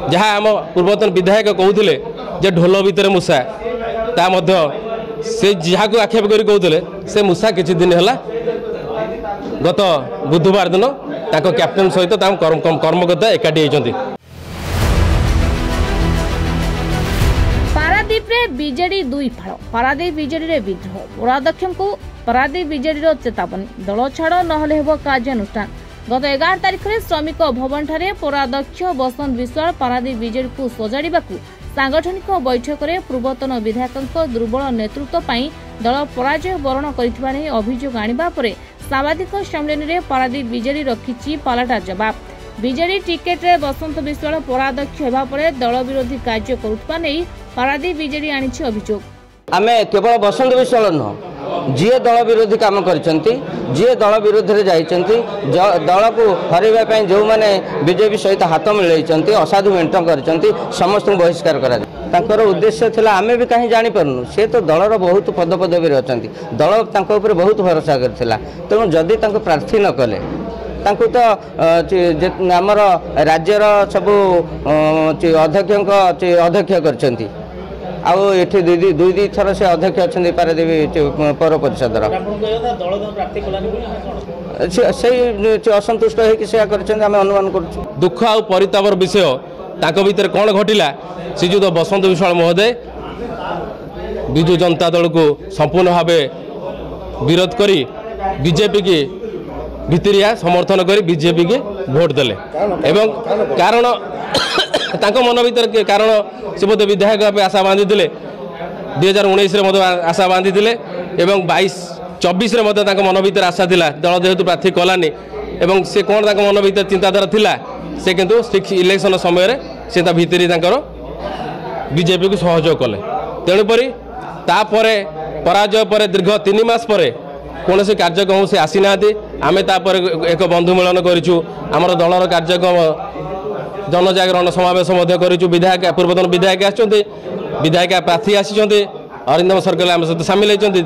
जहाँ आम पूर्वतन विधायक कहते जे ढोल भितर मूषा ता से जहाँ को आक्षेप कर कहते से मूषा किछि दिन है गत बुधवार दिन कैप्टेन सहित कर्मकर्ता एकाठी होती। पारादीप रे बीजेडी दुई फाड़ पारादीप बीजेडी रे विद्रोह पौराध्यक्ष को पारादीप बीजेडी चेतावनी दल छाड़ नहले हेबो कार्यानुष्ठान। गत 11 तारिख में श्रमिक भवन ठारे पौराध्यक्ष बसंत विश्वाल पारादीप बीजेडी को सजाड़ाकू सांगठनिक बैठक में पूर्वतन विधायक दुर्बल नेतृत्व पर दल पराजय वरण कर अभियोग आनिबा परे सांबादिक सम्मेलन में पारादीप बीजेडी रखिछि पालटा जवाब। बीजेडी टिकेट रे बसंत विश्वाल पौराध्यक्ष हेबा परे दल विरोधी कार्य करुवा नहीं पारादीप बीजेडी आनिछि अभियोग। आमे केवल बसंत विश्वाल नुह जी दल विरोधी काम करछंती जी दल विरोध रे जाइछंती दल को हरैबा पई जो माने बीजेपी सहित हाथ मिलाइछंती असाधु मेंट करछंती समस्त बहिष्कार करा तांकर उद्देश्य थिला आमे भी कहीं जानि परनु से तो दलर बहुत पद पदवी रे अछंती दल तांको ऊपर बहुत भरोसा करथिला तेणु जदि तांको प्रार्थी न कले तांको तो आमर राज्यर सब अध्यक्ष करछंती आउ एठी दुई थर से अध्यक्ष अच्छा पारादीप पौर परिषद असंतुष्ट होमें अनुमान कर दुख आ परितापर विषय ताको भीतर कौन घटिला श्रीजुत बसंत विश्वाल महोदय विजु जनता दल को संपूर्ण भाव विरोध करी बीजेपी की भितरिया समर्थन करी बीजेपी के भोट देले एवं कारण तांको मन भीतर कारण से बोध विधायक भाव आशा बांधी 2019 आशा बांधी एवं 22-24 मन भीतर आशा थिला दल जेहेतु प्रार्थी कलानी एवं से कौन मन भीतर चिंताधारा थिला से किंतु इलेक्शन समय से भितरी बीजेपी को सहयोग कले तेणुपरी तापरे पराजय पर दीर्घ 3 मास पर कौन से कार्यक्रम से आसी ना आम एक बंधु मिलन करूँ आमर दलर कार्यक्रम जनजागरण समावेश विधायक पूर्वतन विधायक आसते विधायक प्रार्थी आसी अरिंदम सर्कल आम सहित सामिल होती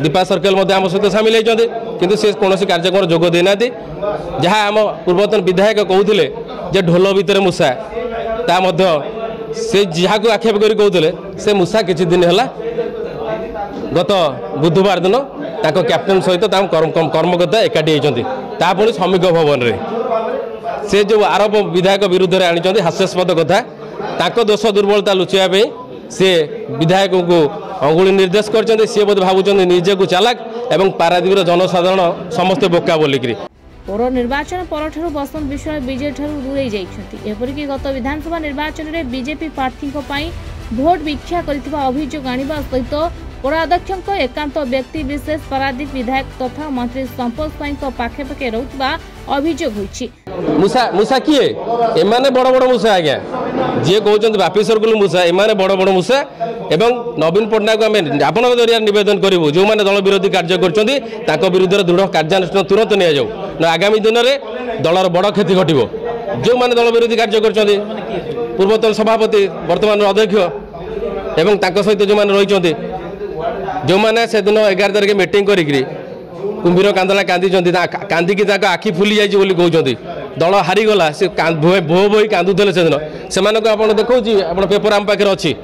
दीपा सर्कल आम सहित सामिल होती किंतु से कौन कार्यक्रम जोग देना जहाँ आम पूर्वतन विधायक कहते जे ढोल भितर मूषा ता से जहाँ को आक्षेप कर कहते से मूषा किछि दिन है गत बुधवार दिन कैप्टेन सहित कर्मकर्ता एकाठी होती पुणी श्रमिक भवन में से जो आरोप विधायक विरुद्ध में आनी हास्यास्पद कथा दोष दुर्बलता लुचाइबा से विधायक को अंगुली निर्देश कर सी बोध भावुं निजे को चालाक एवं पारादीप जनसाधारण समस्ते बोका बोलिकी पौर निर्वाचन पर बसंत विश्वाल बीजेडी ठारू दूरे जाइछंती एपरिक गत विधानसभा निर्वाचन में बीजेपी प्रार्थी भोट भिक्षा करथिबा अभियोग आनिबा सहित पौराध्यक्ष एकांत व्यक्ति विशेष पारादीप विधायक तथा मंत्री संपत स्वाई पाखे पाखे रहुथिबा अभियोग होइछि। मूषा किए एमाने बड़ बड़ मूषा आज्ञा जी कहते बापी सर्कल मूषा एमाने बड़ बड़ मूषा एवं नवीन पट्टनायक आम आपण जरिया निवेदन करूँ जो मैंने दल विरोधी कार्य कर विरुद्ध दृढ़ कार्यानुष्ठान तुरंत नि जाऊ आगामी दिन में दलर बड़ क्षति घटो जो मैंने दल विरोधी कार्य कर पूर्वतन सभापति वर्तमान अध्यक्ष एवं सहित जो मैंने रही जो मैंने से दिन 11 तारिख मीटिंग करी कुंभीर कांदला कांदिकी आखि फुली जाइए कहते दल हारीगला से भो बोई कांदुले से दिन से देखा आप पेपर आम पाखे अच्छी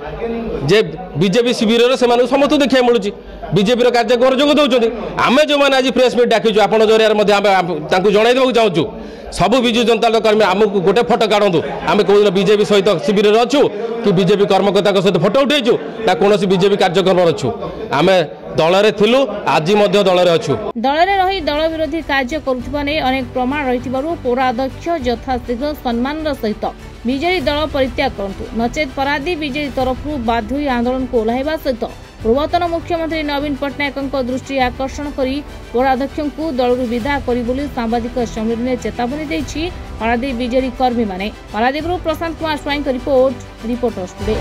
जे बीजेपी शिविर से समस्त देखा मिलूँ बीजेपी कार्यक्रम जोग दौरान आम जो मैंने आज प्रेस मीट डाकिचु आप जरिया जनईदेक चाहूँ सबु विजु जनता दल कर्मी आमको गोटे फोटो काढ़ु आम कौन बीजेपी सहित शिविर अच्छु कि बीजेपी कर्मकर्ता सहित फोटो उठेचु ना कौन बीजेपी कार्यक्रम अच्छु आम दल में थिलु आज दल में अच्छु दल में रही दल विरोधी कार्य करुवा नहीं अनेक प्रमाण रही पौराध्यक्ष यथाशीघ्र सम्मान सहित बीजेडी दल परित्याग करंतु नचेत पारादीप बीजेडी तरफ बाध्य आंदोलन को ओह्लाइबा सहित पूर्वतन मुख्यमंत्री नवीन पट्टनायक दृष्टि आकर्षण करी पौराध्यक्ष को दलरू विदा करी बोली सांबादिक सम्मेलन में चेतावनी देछि पारादीप बीजेडी कर्मी माने। पारादीपरू प्रशांत कुमार स्वाई रिपोर्टर्स टुडे।